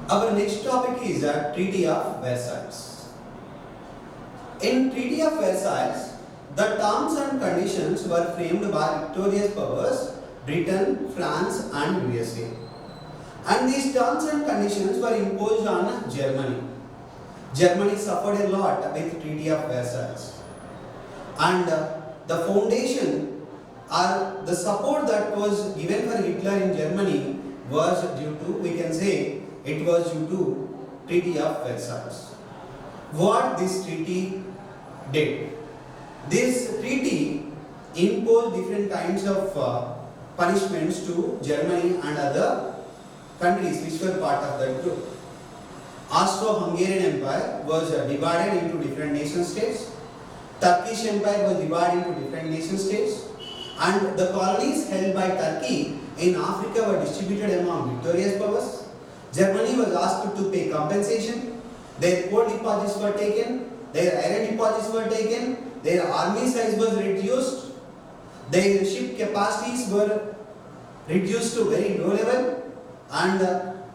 Our next topic is the Treaty of Versailles. In Treaty of Versailles, the terms and conditions were framed by victorious powers Britain, France and USA. And these terms and conditions were imposed on Germany. Germany suffered a lot with Treaty of Versailles. And the foundation or the support that was given for Hitler in Germany was due to, we can say, it was due to Treaty of Versailles. What this treaty did? This treaty imposed different kinds of punishments to Germany and other countries which were part of that group. Austro-Hungarian Empire was divided into different nation states. Turkish Empire was divided into different nation states. And the colonies held by Turkey in Africa were distributed among victorious powers. Germany was asked to pay compensation. Their coal deposits were taken. Their iron deposits were taken. Their army size was reduced. Their ship capacities were reduced to very low level. And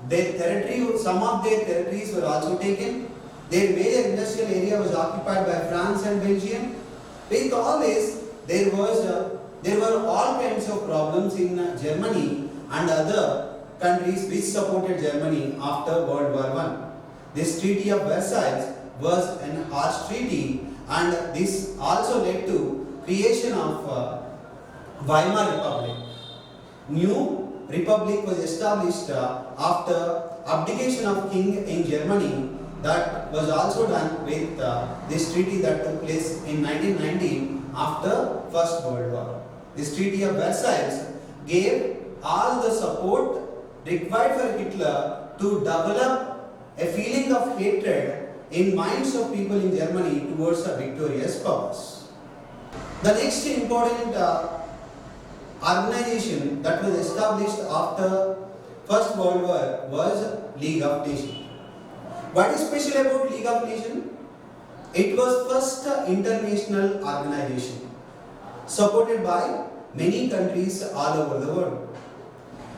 their territory, some of their territories were also taken. Their major industrial area was occupied by France and Belgium. With all this, there were all kinds of problems in Germany and other countries which supported Germany after World War I. This Treaty of Versailles was an harsh treaty, and this also led to creation of Weimar Republic. New republic was established after abdication of king in Germany. That was also done with this treaty that took place in 1919 after First World War. This Treaty of Versailles gave all the support required for Hitler to develop a feeling of hatred in minds of people in Germany towards the victorious powers. The next important organization that was established after First World War was League of Nations. What is special about League of Nations? It was first international organization supported by many countries all over the world.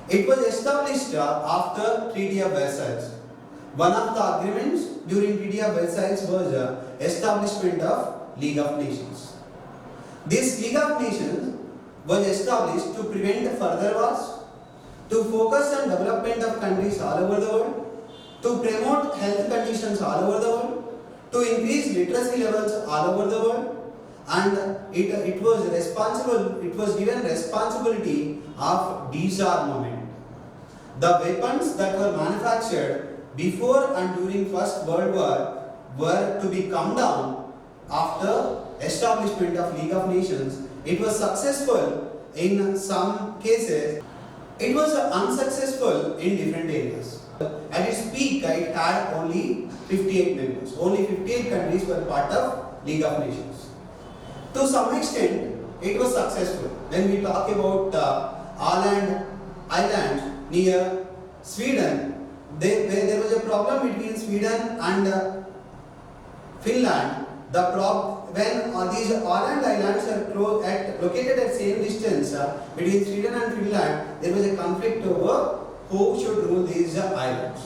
It was established after Treaty of Versailles. One of the agreements during Treaty of Versailles was establishment of League of Nations. This League of Nations was established to prevent further wars, to focus on development of countries all over the world, to promote health conditions all over the world, to increase literacy levels all over the world, and it was given responsibility of disarmament. The weapons that were manufactured before and during First World War were to be come down after establishment of League of Nations. It was successful in some cases. It was unsuccessful in different areas. At its peak, it had only 58 members. Only 58 countries were part of League of Nations. To some extent, it was successful. When we talk about Åland Island near Sweden, there was a problem between Sweden and Finland. When these Åland Islands are located at same distance between Sweden and Finland, there was a conflict over who should rule these islands.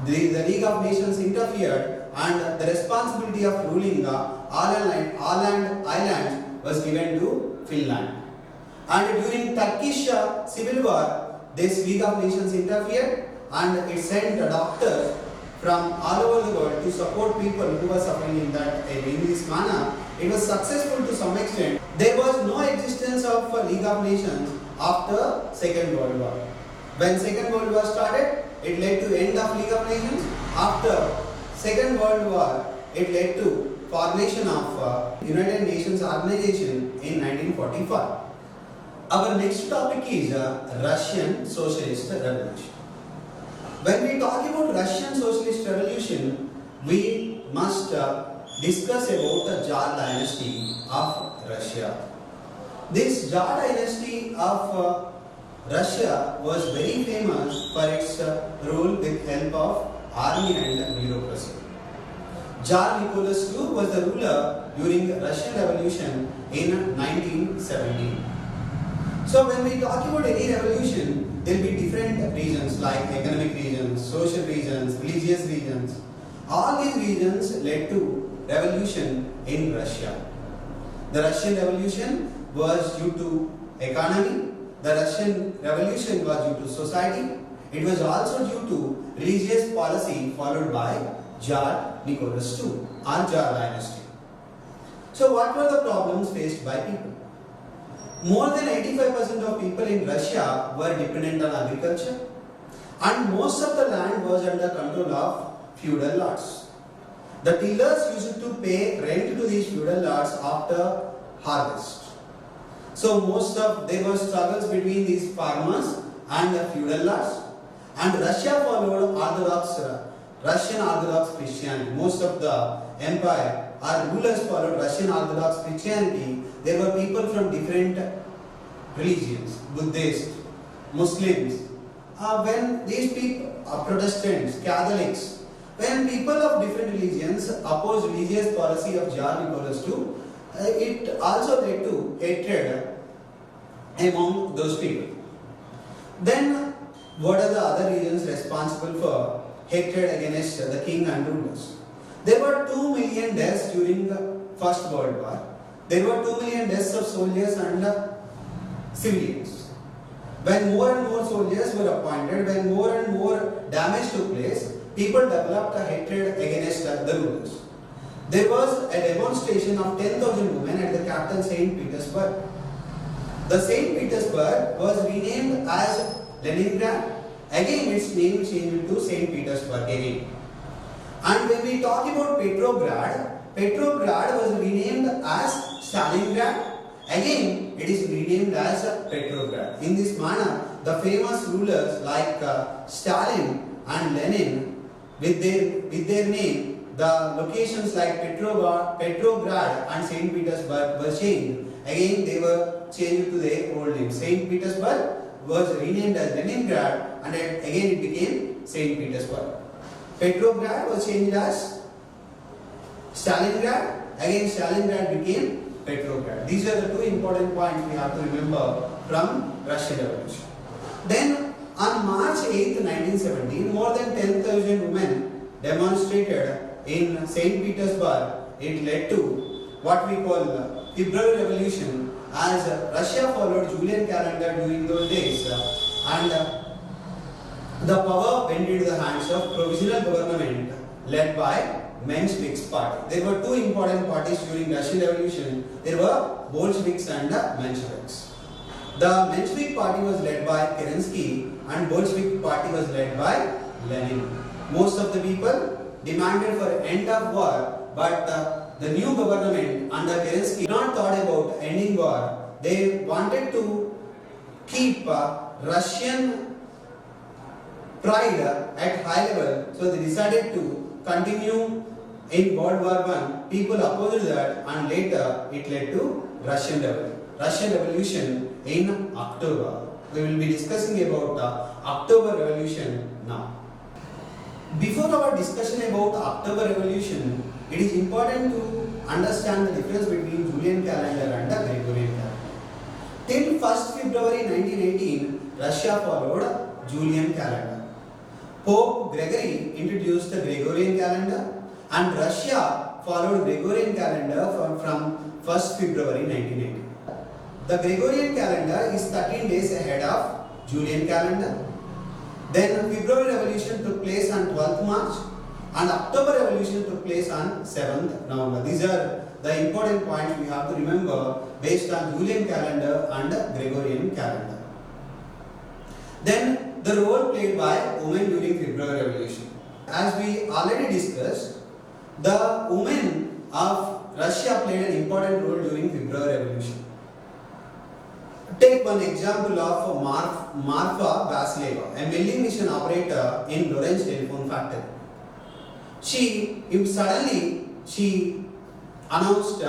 The League of Nations interfered, and the responsibility of ruling Åland Islands was given to Finland. And during Turkish civil war, this League of Nations interfered, and it sent doctors from all over the world to support people who were suffering in this manner. It was successful to some extent. There was no existence of League of Nations after Second World War. When Second World War started, it led to end of League of Nations. After Second World War, it led to formation of United Nations Organization in 1945. Our next topic is Russian Socialist Revolution. When we talk about Russian Socialist Revolution, we must discuss about the Tsar dynasty of Russia. This Tsar dynasty of Russia was very famous for its rule with help of army and bureaucracy. Tsar Nicholas II was the ruler during the Russian Revolution in 1917. So when we talk about any revolution, there will be different regions like economic regions, social regions, religious regions. All these regions led to revolution in Russia. The Russian Revolution was due to economy. The Russian Revolution was due to society. It was also due to religious policy followed by Tsar Nicholas II or Tsar dynasty. So what were the problems faced by people? More than 85% of people in Russia were dependent on agriculture, and most of the land was under control of feudal lords. The tillers used to pay rent to these feudal lords after harvest. So there were struggles between these farmers and the feudal lords. And Russia followed Russian Orthodox Christianity. Most of the empire or rulers followed Russian Orthodox Christianity. There were people from different religions, Buddhists, Muslims. When these people, Protestants, Catholics, when people of different religions opposed religious policy of Tsar Nicholas II, it also led to hatred among those people. Then, what are the other reasons responsible for hatred against the king and rulers? There were 2 million deaths during the First World War. There were 2 million deaths of soldiers and civilians. When more and more soldiers were appointed, when more and more damage took place, people developed a hatred against the rulers. There was a demonstration of 10,000 women at the capital St. Petersburg. The St. Petersburg was renamed as Leningrad. Again, its name changed to St. Petersburg again. And when we talk about Petrograd was renamed as Stalingrad. Again, it is renamed as Petrograd. In this manner, the famous rulers like Stalin and Lenin, with their name, the locations like Petrograd and St. Petersburg were changed. Again, they were changed to their old name. St. Petersburg was renamed as Leningrad, and again it became St. Petersburg. Petrograd was changed as Stalingrad. Again, Stalingrad became Petrograd. These are the two important points we have to remember from Russian Revolution. Then, on March 8, 1917, more than 10,000 women demonstrated in St. Petersburg. It led to what we call February Revolution, as Russia followed Julian calendar during those days, and the power went into the hands of provisional government led by Menshevik party. There were two important parties during Russian Revolution. There were Bolsheviks and Mensheviks. The Menshevik party was led by Kerensky and Bolshevik party was led by Lenin. Most of the people demanded for end of war, but the new government under Kerensky not thought about ending war. They wanted to keep Russian pride at high level, so they decided to continue in World War I. People opposed that, and later it led to Russian Revolution in October. We will be discussing about October Revolution now. Before our discussion about October Revolution, it is important to understand the difference between Julian calendar and the Gregorian calendar. Till 1st February 1918, Russia followed Julian calendar. Pope Gregory introduced the Gregorian calendar, and Russia followed Gregorian calendar from 1st February 1918. The Gregorian calendar is 13 days ahead of Julian calendar. Then February Revolution took place on 12th March and October Revolution took place on 7th November. These are the important points we have to remember based on Julian calendar and Gregorian calendar. Then the role played by women during February Revolution. As we already discussed, the women of Russia played an important role during February Revolution. Take one example of Marfa Vasileva, a milling machine operator in Lawrence telephone factory. She announced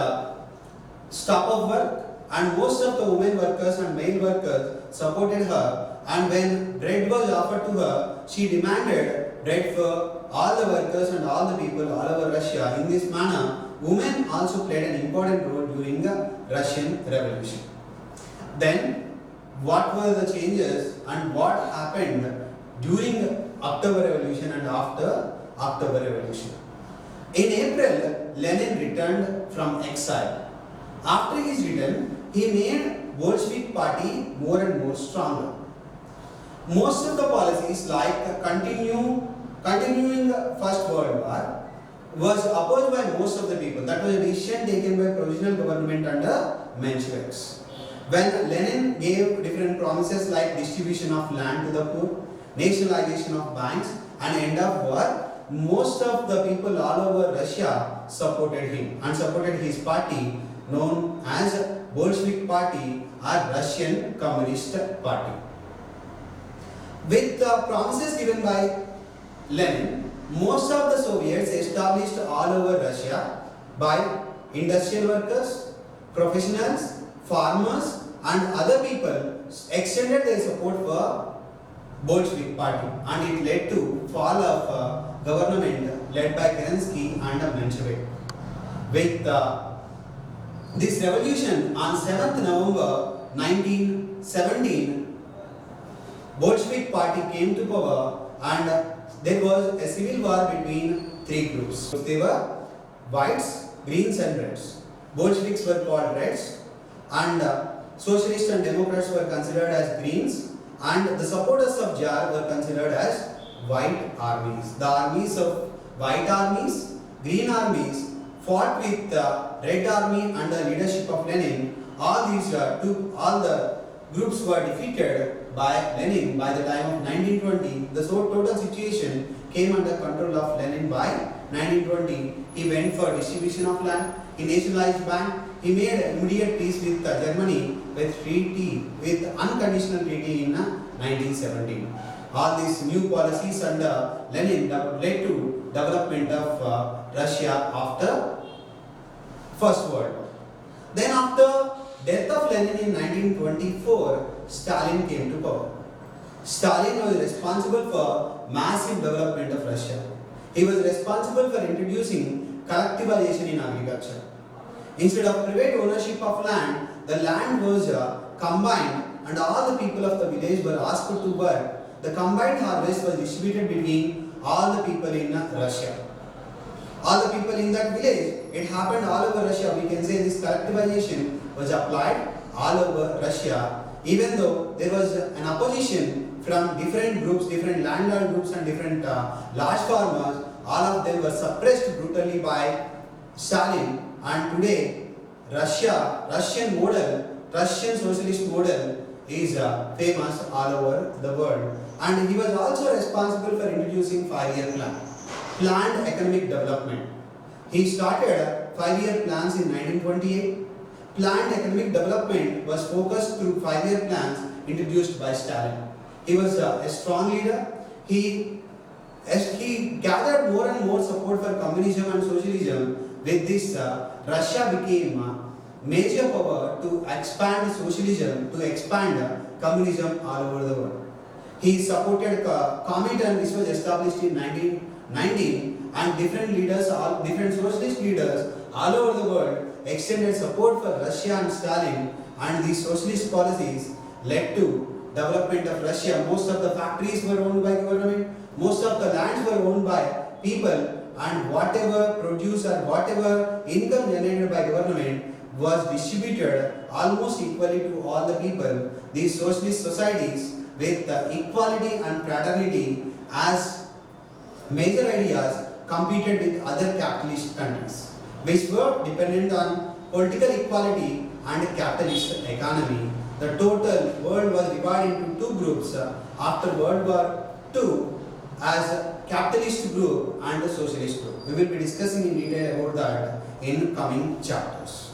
stop of work, and most of the women workers and male workers supported her, and when bread was offered to her, she demanded bread for all the workers and all the people all over Russia. In this manner, women also played an important role during the Russian Revolution. Then, what were the changes and what happened during October Revolution and after October Revolution. In April, Lenin returned from exile. After his return, he made Bolshevik party more and more stronger. Most of the policies like continuing First World War was opposed by most of the people. That was a decision taken by provisional government under Menshevik. When Lenin gave different promises like distribution of land to the poor, nationalization of banks and end of war, most of the people all over Russia supported him and supported his party known as Bolshevik Party or Russian Communist Party. With the promises given by Lenin, most of the Soviets established all over Russia by industrial workers, professionals, farmers and other people extended their support for Bolshevik Party, and it led to fall of government led by Kerensky and Menshevik. With this revolution on 7th November 1917, Bolshevik Party came to power and there was a civil war between three groups. They were whites, greens and reds. Bolsheviks were called reds and socialists and democrats were considered as greens, and the supporters of Tsar were considered as white armies. The armies of white armies, green armies fought with the red army under the leadership of Lenin. All the groups were defeated by Lenin by the time of 1920. The total situation came under control of Lenin by 1920. He went for distribution of land, he nationalized bank, he made immediate peace with Germany with unconditional treaty in 1917. All these new policies under Lenin led to development of Russia after First World War. Then after death of Lenin in 1924, Stalin came to power. Stalin was responsible for massive development of Russia. He was responsible for introducing collectivization in agriculture. Instead of private ownership of land, the land was combined and all the people of the village were asked to work. The combined harvest was distributed between all the people in Russia. All the people in that village, it happened all over Russia. We can say this collectivization was applied all over Russia, even though there was an opposition from different groups, different landlord groups and different large farmers. All of them were suppressed brutally by Stalin, and today Russian socialist model is famous all over the world. And he was also responsible for introducing 5-year plan, planned economic development. He started 5-year plans in 1928. Planned economic development was focused through 5-year plans introduced by Stalin. He was a strong leader. He gathered more and more support for communism and socialism. With this, Russia became a major power to expand socialism, to expand communism all over the world. He supported Comintern, which was established in 1919, and different socialist leaders all over the world extended support for Russia and Stalin, and these socialist policies led to development of Russia. Most of the factories were owned by government, most of the lands were owned by people, and whatever produce or whatever income generated by government was distributed almost equally to all the people. These socialist societies with equality and fraternity as major ideas competed with other capitalist countries, which were dependent on political equality and capitalist economy. The total world was divided into two groups after World War II as capitalist group and a socialist group. We will be discussing in detail about that in coming chapters.